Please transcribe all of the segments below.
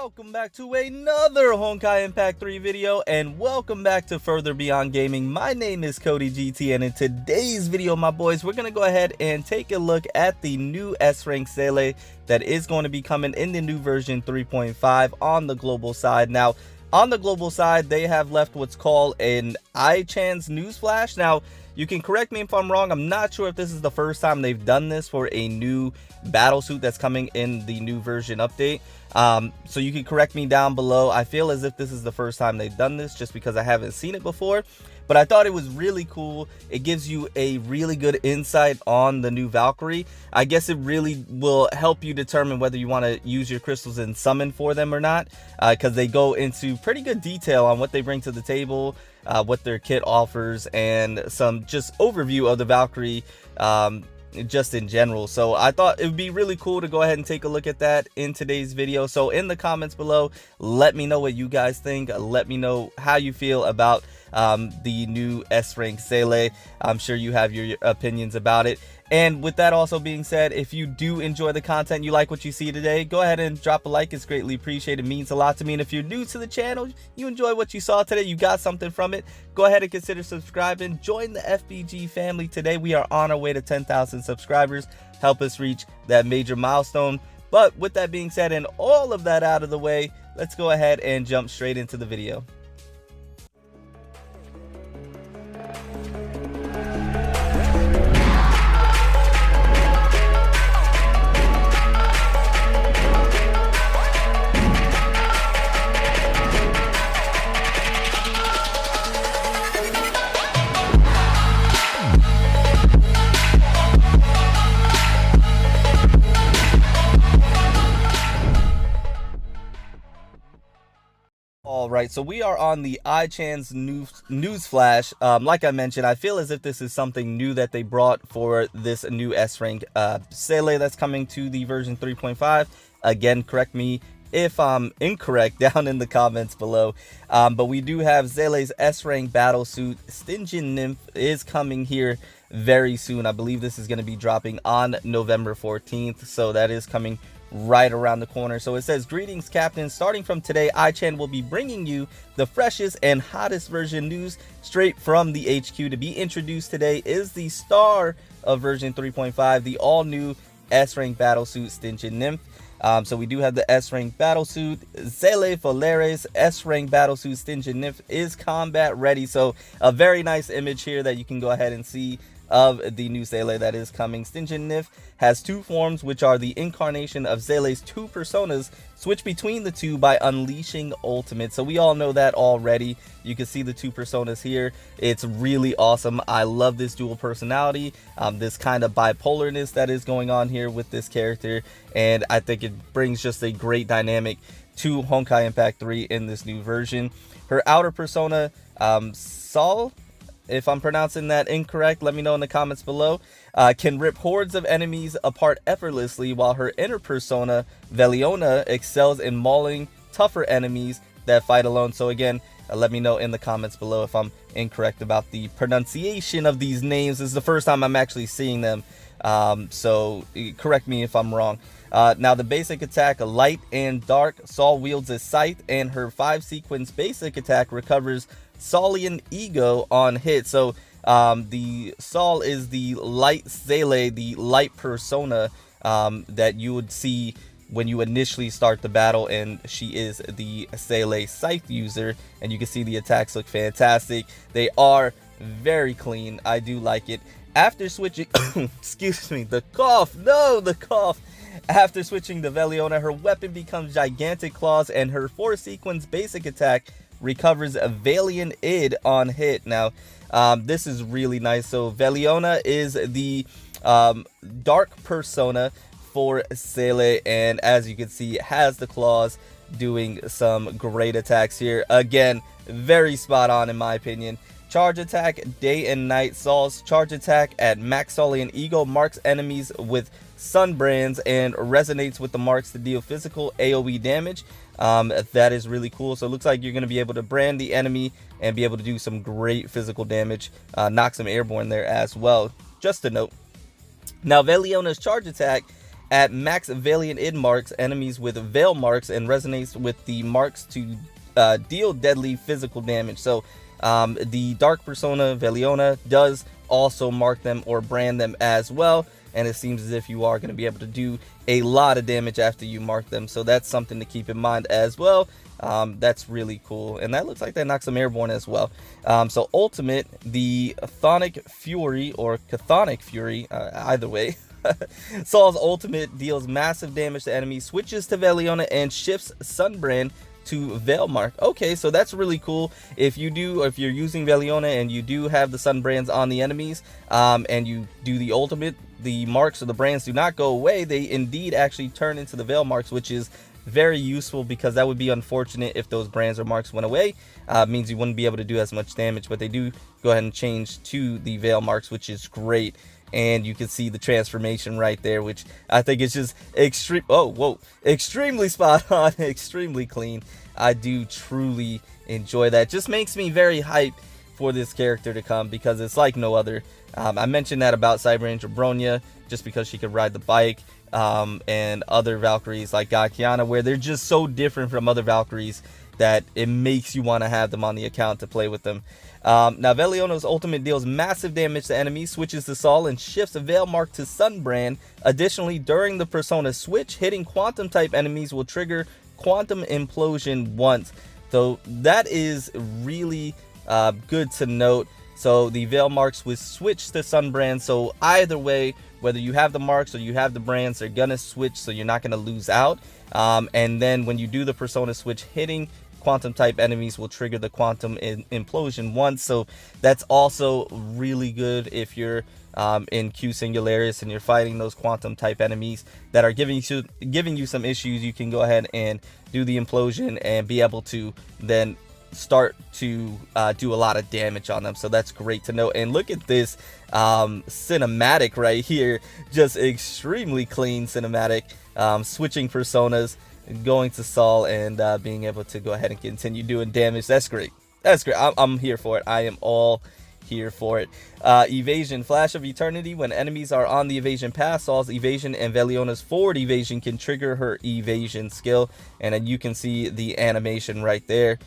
Welcome back to another Honkai Impact 3 video, and welcome back to Further Beyond Gaming. My name is Cody GT, and in today's video, my boys, we're going to go ahead and take a look at the new S-Rank Seele that is going to be coming in the new version 3.5 on the global side. Now, on the global side, they have left what's called an iChan's Newsflash. Now, you can correct me if I'm wrong. I'm not sure if this is the first time they've done this for a new battlesuit that's coming in the new version update. So you can correct me down below. I feel as if this is the first time they've done this just because I haven't seen it before. But I thought it was really cool. It gives you a really good insight on the new Valkyrie. I guess it really will help you determine whether you want to use your crystals and summon for them or not, because they go into pretty good detail on what they bring to the table, what their kit offers, and some just overview of the Valkyrie just in general. So I thought it would be really cool to go ahead and take a look at that in today's video. So in the comments below, let me know what you guys think. Let me know how you feel about the new S-Rank Seele. I'm sure you have your opinions about it. And with that also being said, if you do enjoy the content, you like what you see today, go ahead and drop a like. It's greatly appreciated. It means a lot to me. And if you're new to the channel, you enjoy what you saw today, you got something from it, go ahead and consider subscribing. Join the FBG family today. We are on our way to 10,000 subscribers. Help us reach that major milestone. But with that being said and all of that out of the way, let's go ahead and jump straight into the video. Alright, so we are on the iChan's Newsflash. Like I mentioned, I feel as if this is something new that they brought for this new S-Rank Seele that's coming to the version 3.5. Again, correct me if I'm incorrect down in the comments below. But we do have Seele's S-Rank battlesuit. Stygian Nymph is coming here very soon. I believe this is going to be dropping on November 14th, so that is coming right around the corner. So it says, greetings captain, starting from today iChan will be bringing you the freshest and hottest version news straight from the HQ. To be introduced today is the star of version 3.5, the all new S-Rank battlesuit Stygian Nymph. So we do have the S-Rank battlesuit Seele Folaris. S-Rank battlesuit Stygian Nymph is combat ready. So a very nice image here that you can go ahead and see of the new Seele that is coming. Stygian Nymph has two forms, which are the incarnation of Seele's two personas. Switch between the two by unleashing ultimate. So we all know that already. You can see the two personas here. It's really awesome. I love this dual personality, this kind of bipolarness that is going on here with this character, and I think it brings just a great dynamic to Honkai Impact 3 in this new version. Her outer persona, Seele, if I'm pronouncing that incorrect, let me know in the comments below, can rip hordes of enemies apart effortlessly, while her inner persona, Veliona, excels in mauling tougher enemies that fight alone. So again, let me know in the comments below if I'm incorrect about the pronunciation of these names. This is the first time I'm actually seeing them, so correct me if I'm wrong. Now the basic attack, light and dark. Seele wields a scythe, and her 5-sequence basic attack recovers Seolian ego on hit. So the Seele is the light Seele, the light persona that you would see when you initially start the battle, and she is the Seele scythe user, and you can see the attacks look fantastic. They are very clean. I do like it. After switching excuse me, the cough, no, the cough. After switching to Veliona, her weapon becomes gigantic claws, and her 4-sequence basic attack recovers a Valiant id on hit. Now this is really nice. So Veliona is the dark persona for Seele, and as you can see, it has the claws, doing some great attacks here. Again, very spot on in my opinion. Charge attack, day and night. Seele's charge attack at max Seolian ego marks enemies with sunbrands and resonates with the marks to deal physical AoE damage. That is really cool. So it looks like you're going to be able to brand the enemy and be able to do some great physical damage, knock some airborne there as well. Just a note. Now Veliona's charge attack At max Valiant Id marks, enemies with Veil marks and resonates with the marks to deal deadly physical damage. So the Dark Persona Veliona does also mark them or brand them as well, and it seems as if you are going to be able to do a lot of damage after you mark them, so that's something to keep in mind as well. That's really cool, and that looks like that knocks them airborne as well. So ultimate, the Chthonic Fury or Chthonic Fury, either way. Saul's ultimate deals massive damage to enemies, switches to Veliona, and shifts Sunbrand to Veil Mark. Okay, so that's really cool. If you're using Veliona and you do have the Sunbrands on the enemies, and you do the ultimate, the marks or the brands do not go away. They indeed actually turn into the Veil Marks, which is very useful, because that would be unfortunate if those brands or marks went away. Means you wouldn't be able to do as much damage, but they do go ahead and change to the Veil Marks, which is great. And you can see the transformation right there, which I think is just extremely spot on, extremely clean. I do truly enjoy that. Just makes me very hyped for this character to come, because it's like no other. I mentioned that about Cyber Ranger Bronya, just because she could ride the bike, and other Valkyries like God Kiana, where they're just so different from other Valkyries that it makes you want to have them on the account to play with them. Now Veliona's ultimate deals massive damage to enemies, switches to Saul, and shifts a Veil Mark to Sunbrand. Additionally, during the Persona switch, hitting Quantum type enemies will trigger Quantum Implosion once. So that is really good to note. So the Veil Marks will switch to Sunbrand, so either way, whether you have the marks or you have the brands, they're gonna switch, so you're not gonna lose out. And then when you do the Persona switch, hitting Quantum type enemies will trigger the Quantum Implosion once. So that's also really good if you're in Q Singularis and you're fighting those Quantum type enemies that are giving you some issues. You can go ahead and do the Implosion and be able to then start to do a lot of damage on them. So that's great to know. And look at this cinematic right here, just extremely clean cinematic, switching personas, going to Saul, and being able to go ahead and continue doing damage. That's great. That's great. I'm here for it. I am all here for it. Evasion, Flash of Eternity. When enemies are on the evasion path, Saul's evasion and Veliona's forward evasion can trigger her evasion skill, and then you can see the animation right there,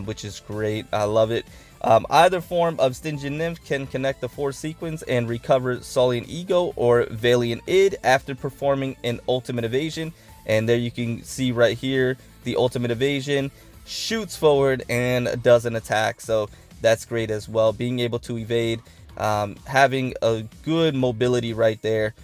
which is great. I love it. Either form of Stygian Nymph can connect the 4 sequence and recover Saulian Ego or Valiant Id after performing an ultimate evasion. And there you can see right here, the ultimate evasion shoots forward and does an attack. So that's great as well. Being able to evade, having a good mobility right there,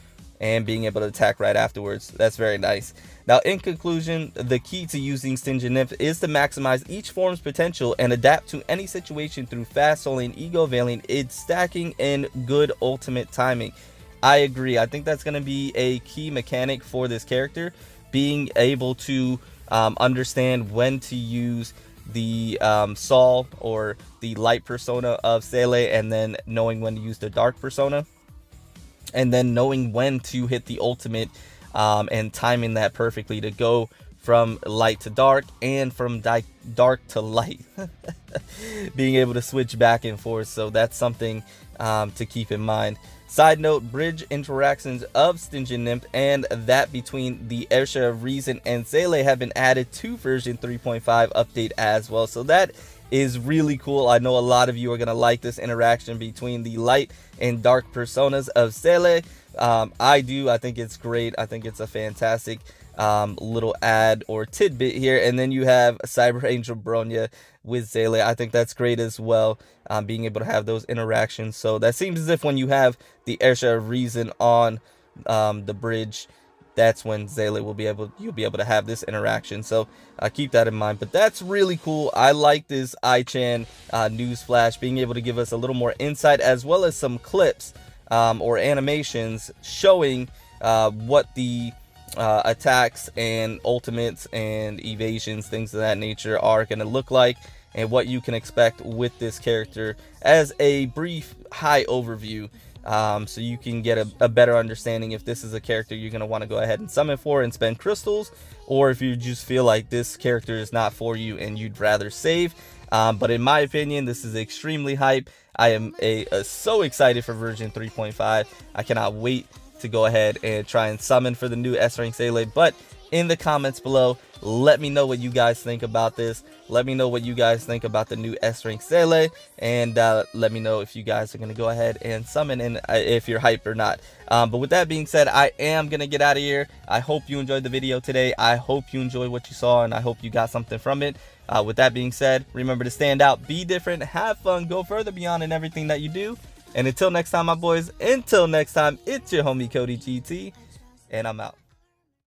and being able to attack right afterwards. That's very nice. Now, in conclusion, the key to using Stygian Nymph is to maximize each form's potential and adapt to any situation through fast Saulian Ego, Valiant Id stacking, and good ultimate timing. I agree. I think that's going to be a key mechanic for this character, being able to understand when to use the Saul or the light persona of Seele, and then knowing when to use the dark persona, and then knowing when to hit the ultimate, and timing that perfectly to go from light to dark and from dark to light. Being able to switch back and forth, so that's something to keep in mind. Side note, bridge interactions of Stygian Nymph and that between the Ersha of Reason and Seele have been added to version 3.5 update as well. So that is really cool. I know a lot of you are going to like this interaction between the light and dark personas of Seele. I do. I think it's great. I think it's a fantastic little ad or tidbit here. And then you have Cyber Ranger Bronya with Seele. I think that's great as well, being able to have those interactions. So that seems as if when you have the Ersha of Reason on the bridge, that's when Seele will be able, you'll be able to have this interaction. So keep that in mind. But that's really cool. I like this iChan Newsflash being able to give us a little more insight, as well as some clips or animations showing what the attacks and ultimates and evasions, things of that nature, are going to look like, and what you can expect with this character as a brief high overview, so you can get a better understanding if this is a character you're going to want to go ahead and summon for and spend crystals, or if you just feel like this character is not for you and you'd rather save. But in my opinion, this is extremely hype. I am so excited for version 3.5. I cannot wait to go ahead and try and summon for the new S rank Seele. But in the comments below, let me know what you guys think about this. Let me know what you guys think about the new S rank Seele, and let me know if you guys are going to go ahead and summon, and if you're hyped or not. But with that being said, I am going to get out of here. I hope you enjoyed the video today. I hope you enjoyed what you saw, and I hope you got something from it. With that being said, remember to stand out, be different, have fun, go further beyond in everything that you do. And until next time, my boys, until next time, it's your homie Cody GT, and I'm out.